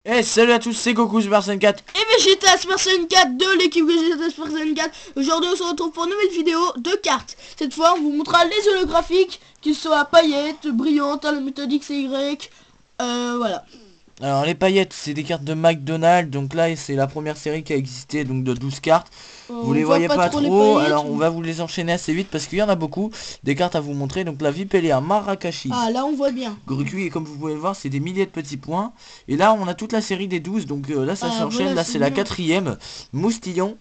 Hey, salut à tous, c'est Goku Super Saiyan 4. Et Vegeta Super Saiyan 4 de l'équipe Vegeta Super Saiyan 4. Aujourd'hui on se retrouve pour une nouvelle vidéo de cartes. Cette fois on vous montrera les holographiques, qu'ils soient à paillettes, brillantes, à la méthode X et Y. Voilà. Alors les paillettes, c'est des cartes de McDonald's. Donc là, c'est la première série qui a existé, donc de 12 cartes. Vous On les voit voyez pas pas trop les trop, paillettes. alors on va vous les enchaîner assez vite parce qu'il y en a beaucoup. Des cartes à vous montrer, donc la Vipellia, Marakashi, Ah là on voit bien. Grookey, et comme vous pouvez le voir, c'est des milliers de petits points. Et là, on a toute la série des 12, donc là ça Ah s'enchaîne. voilà, Là c'est c'est la bien. quatrième, Moustillon.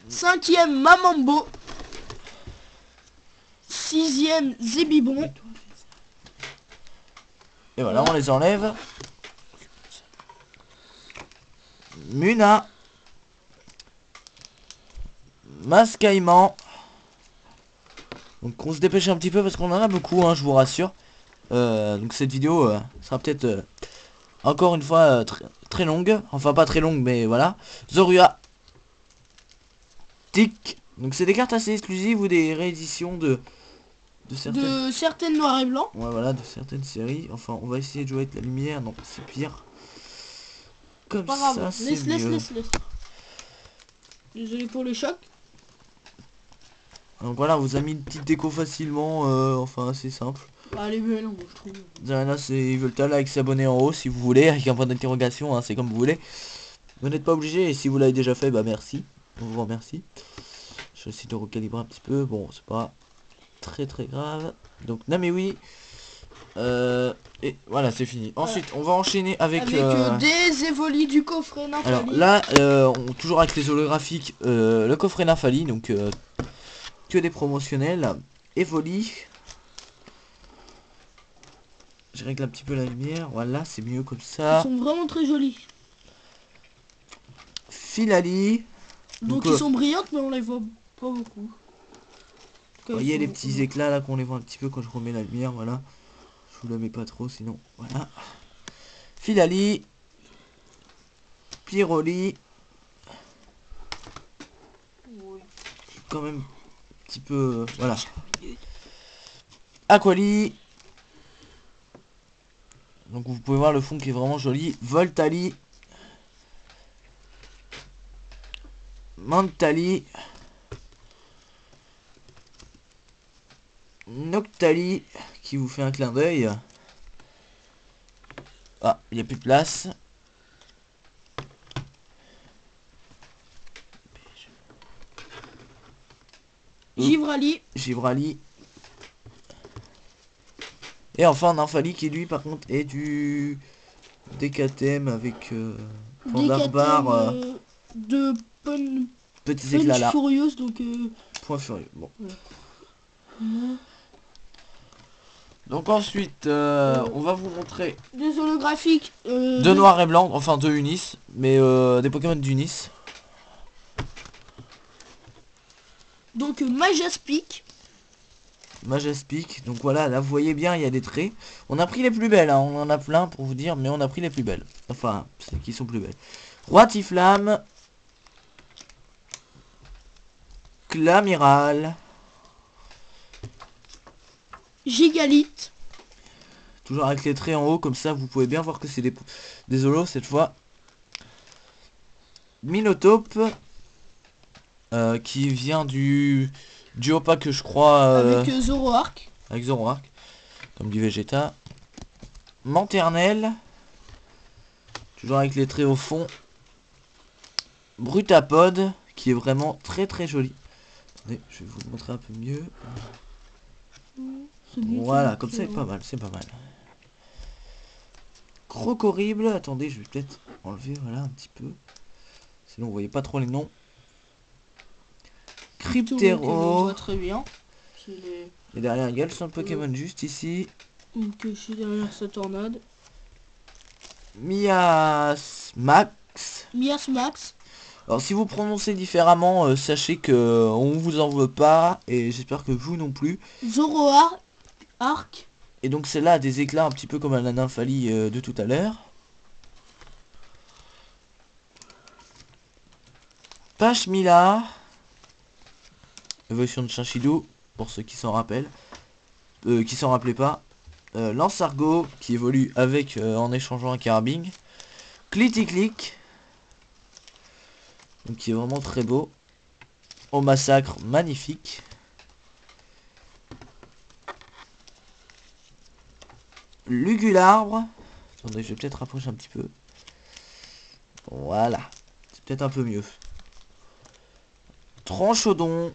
Cinquième Mamambo. Sixième Zébibon. Et voilà, on les enlève. Muna, Mascaïman. Donc on se dépêche un petit peu parce qu'on en a beaucoup, hein, je vous rassure. Donc cette vidéo sera peut-être encore une fois très longue. Enfin pas très longue mais voilà. Zorua, Tic. Donc c'est des cartes assez exclusives ou des rééditions de certaines... De certaines noirs et blancs. Ouais voilà, de certaines séries. Enfin on va essayer de jouer avec la lumière. Non c'est pire. Comme Pas grave. ça c'est Laisse. mieux. Désolé pour le choc. Donc voilà, on vous a mis une petite déco facilement. Enfin assez simple. Ah, elle est belle, moi, je trouve. Là c'est ils veulent ta like, s'abonner en haut si vous voulez. Avec un point d'interrogation, hein, c'est comme vous voulez. Vous n'êtes pas obligé et si vous l'avez déjà fait, bah merci. On vous remercie. Je vais essayer de recalibrer un petit peu. Bon, c'est pas très grave. Donc Namewi. Et voilà, c'est fini. Ensuite, on va enchaîner avec... des évolis du coffret Alors Nymphali. là, toujours avec les holographiques, le coffret Nymphali. Donc que des promotionnels. Evoli. Je règle un petit peu la lumière. Voilà, c'est mieux comme Ils ça. sont vraiment très jolis. Filali. Donc Donc ils sont brillantes mais on les voit pas beaucoup. vous voyez les petits éclats là qu'on les voit un petit peu quand je remets la lumière, voilà. Je vous la mets pas trop sinon, voilà. Filali, Piroli, Oui. quand même un petit peu, voilà. Aquali, donc vous pouvez voir le fond qui est vraiment joli. Voltali, Mantali, Noctali, qui vous fait un clin d'œil. Ah, il n'y a plus de place. Givrali. Givrali. Et enfin Nymphali qui lui par contre est du DKTM avec point Des barbare, KTM de petits éclats Punch là. Furious donc Point furieux. Bon. ouais. Donc ensuite, on va vous montrer Des holographiques deux noirs et blancs, enfin deux Unis, mais des Pokémon d'Unis. donc Majaspic. Majaspic, donc voilà, là vous voyez bien, il y a des traits. On a pris les plus belles, hein, on en a plein pour vous dire, mais on a pris les plus belles. Enfin, celles qui sont plus belles. Roi Tiflamme. Clamiral. Gigalite. Toujours avec les traits en haut, comme ça vous pouvez bien voir que c'est des holos cette fois. Minotape. Qui vient du pack je crois Avec Zoroark. avec Zoroark comme du Vegeta. Manternel, toujours avec les traits au fond. Brutapod qui est vraiment très joli. Attendez, je vais vous le montrer un peu mieux. Voilà, comme ça c'est pas mal, c'est pas mal. Crocorrible, attendez, je vais peut-être enlever voilà un petit peu. Sinon vous voyez pas trop les noms. Cryptero. Très bien. Et derrière il y a le son de Pokémon juste ici. Donc je suis derrière cette tornade. Miasmax. Miasmax. Alors si vous prononcez différemment, sachez que on vous en veut pas et j'espère que vous non plus. Zoroark. Arc. Et donc celle-là a des éclats un petit peu comme à la Nymphali de tout à l'heure. Pashmila. Évolution de Chinchidou, pour ceux qui s'en rappellent. Qui s'en rappelaient pas. Lance-Argot qui évolue avec en échangeant un carabine. Clitic-Clic, donc qui est vraiment très beau. Au massacre, magnifique. Lugularbre. Attendez, je vais peut-être rapprocher un petit peu. Voilà. C'est peut-être un peu mieux. Tranchodon.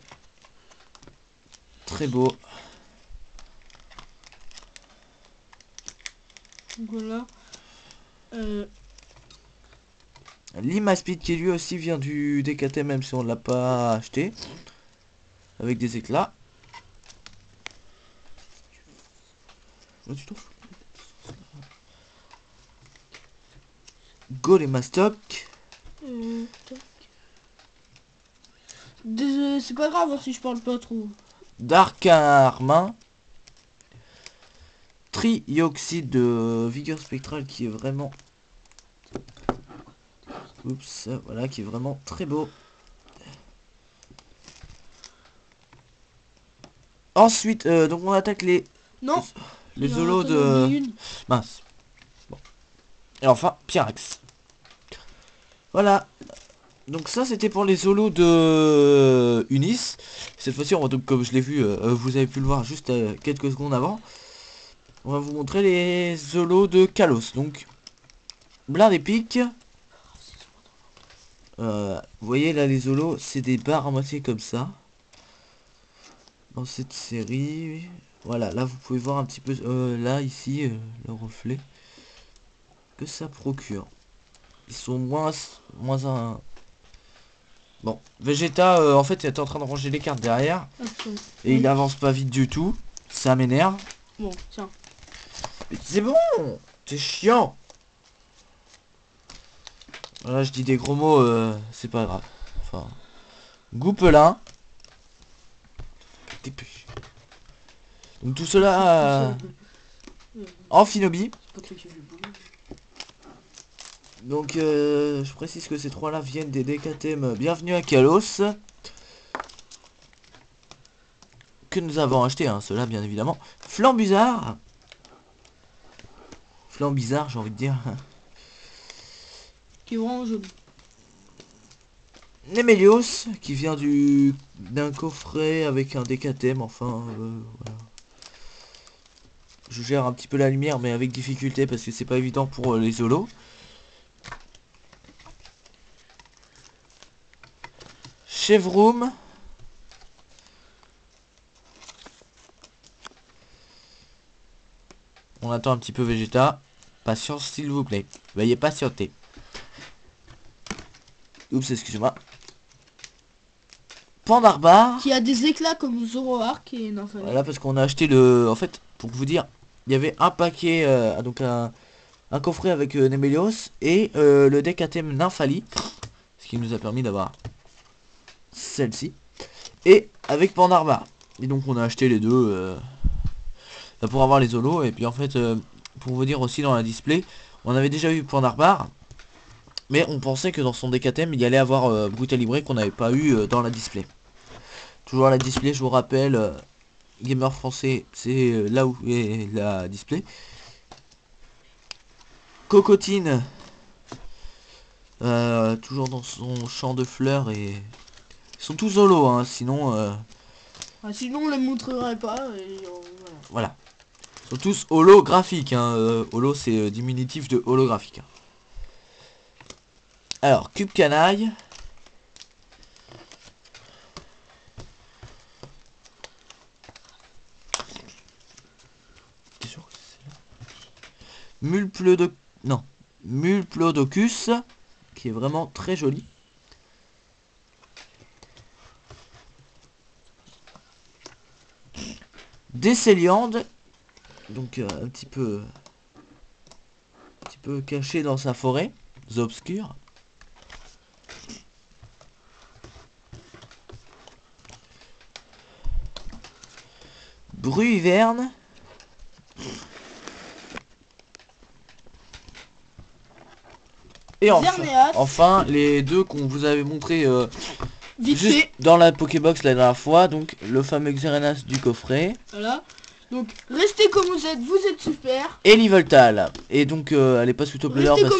Très beau. Donc voilà. Limaspide qui lui aussi vient du DKT même si on ne l'a pas acheté. Avec des éclats. Golémastoc. C'est pas grave si je parle pas trop. Darkarmin. Trioxyde de vigueur spectrale qui est vraiment... Oups, voilà, qui est vraiment très beau. Ensuite, donc on attaque les... Non. Les Attends, holos j'en ai oublié de... une. Mince. Bon. Et enfin, Pyrax. Voilà. Donc ça, c'était pour les holos de Unis. Cette fois-ci, on va donc, comme je l'ai vu, vous avez pu le voir juste quelques secondes avant. On va vous montrer les holos de Kalos. Donc, blinde épique. Vous voyez là, les holos, c'est des barres à moitié comme ça. Dans cette série... Voilà, là vous pouvez voir un petit peu, là ici, le reflet que ça procure. Ils sont moins un... Bon, Vegeta, en fait, il était en train de ranger les cartes derrière. Et il avance pas vite du tout. Ça m'énerve. Bon, tiens. C'est bon. C'est chiant. Voilà, je dis des gros mots, c'est pas grave. Enfin, Goupelin. Dépêche. Donc tout cela en Finobi. Donc je précise que ces trois-là viennent des DKTM Bienvenue à Kalos. Que nous avons acheté, hein, ceux-là bien évidemment. Flambizarre. Flambizarre, j'ai envie de dire. Qui est vraiment joli. Nemelios, qui vient d'un coffret avec un DKTM, enfin voilà. Je gère un petit peu la lumière mais avec difficulté parce que c'est pas évident pour les holos. Chevroom. On attend un petit peu Vegeta. Patience s'il vous plaît. Veuillez patienter. Oups, excusez-moi. Pandarbar. Qui a des éclats comme Zoroark et Nymphalie. Voilà, parce qu'on a acheté le... En fait, pour vous dire, il y avait un paquet, donc un coffret avec Nemelios et le deck ATM Nymphalie. Ce qui nous a permis d'avoir celle-ci. Et avec Pandarbar. Et donc on a acheté les deux pour avoir les holos. Et puis en fait, pour vous dire aussi dans la display, on avait déjà eu Pandarbar. Mais on pensait que dans son deck ATM, il y allait avoir Brutal Libre qu'on n'avait pas eu dans la display. Toujours à la display, je vous rappelle, Gamer français, c'est là où est la display. Cocotine, toujours dans son champ de fleurs et... Ils sont tous holos, hein, sinon... sinon on les montrerait pas et voilà. Ils sont tous holographiques, hein. Holo c'est diminutif de holographique. Alors, Cube Canaille. Mulplodocus, qui est vraiment très joli. Décéliande, donc un petit peu caché dans sa forêt obscure. Bruhiverne. Et enfin les deux qu'on vous avait montré juste dans la Pokébox la dernière fois, donc le fameux Xeranas du coffret. Voilà. Donc restez comme vous êtes super. Et Livoltal. Et donc allez pas sous top Restez comme